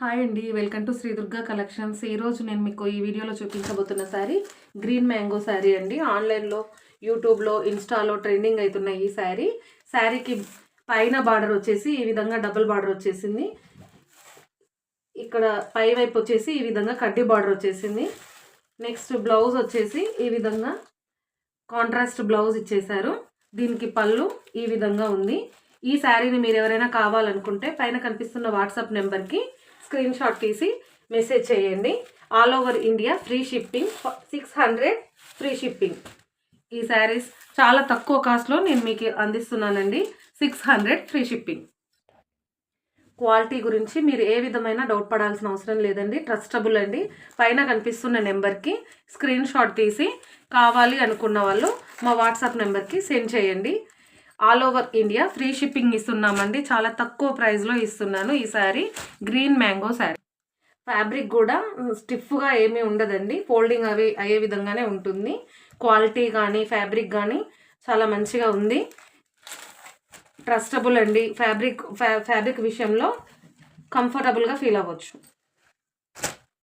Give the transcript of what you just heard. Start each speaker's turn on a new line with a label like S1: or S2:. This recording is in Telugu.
S1: హాయ్ అండి, welcome to Shri Durga collections. ఈరోజు నేను మీకు ఈ వీడియోలో చూపించబోతున్న శారీ గ్రీన్ మ్యాంగో శారీ అండి. ఆన్లైన్లో, యూట్యూబ్లో, ఇన్స్టాలో ట్రెండింగ్ అవుతున్న ఈ శారీకి పైన బార్డర్ వచ్చేసి ఈ విధంగా డబుల్ బార్డర్ వచ్చేసింది. ఇక్కడ పై వైపు వచ్చేసి ఈ విధంగా కడ్డీ బార్డర్ వచ్చేసింది. నెక్స్ట్ బ్లౌజ్ వచ్చేసి ఈ విధంగా కాంట్రాస్ట్ బ్లౌజ్ ఇచ్చేశారు. దీనికి పళ్ళు ఈ విధంగా ఉంది. ఈ శారీని మీరు ఎవరైనా కావాలనుకుంటే పైన కనిపిస్తున్న వాట్సాప్ నెంబర్కి స్క్రీన్ షాట్ తీసి మెసేజ్ చేయండి. All over India free shipping, 600 free shipping. ఈ శారీస్ చాలా తక్కువ కాస్ట్లో నేను మీకు అందిస్తున్నానండి. 600 ఫ్రీ షిప్పింగ్. క్వాలిటీ గురించి మీరు ఏ విధమైన డౌట్ పడాల్సిన అవసరం లేదండి. ట్రస్టబుల్ అండి. పైన కనిపిస్తున్న నెంబర్కి స్క్రీన్ షాట్ తీసి కావాలి అనుకున్న వాళ్ళు మా వాట్సాప్ నెంబర్కి సెండ్ చేయండి. All over India free shipping ఇస్తున్నామండి. చాలా తక్కువ ప్రైస్లో ఇస్తున్నాను. ఈ sari green mango sari. Fabric కూడా స్టిఫ్గా ఏమీ ఉండదండి. ఫోల్డింగ్ అయ్యే విధంగానే ఉంటుంది. క్వాలిటీ కానీ ఫ్యాబ్రిక్ కానీ చాలా మంచిగా ఉంది. ట్రస్టబుల్ అండి. ఫ్యాబ్రిక్ విషయంలో కంఫర్టబుల్గా ఫీల్ అవ్వచ్చు.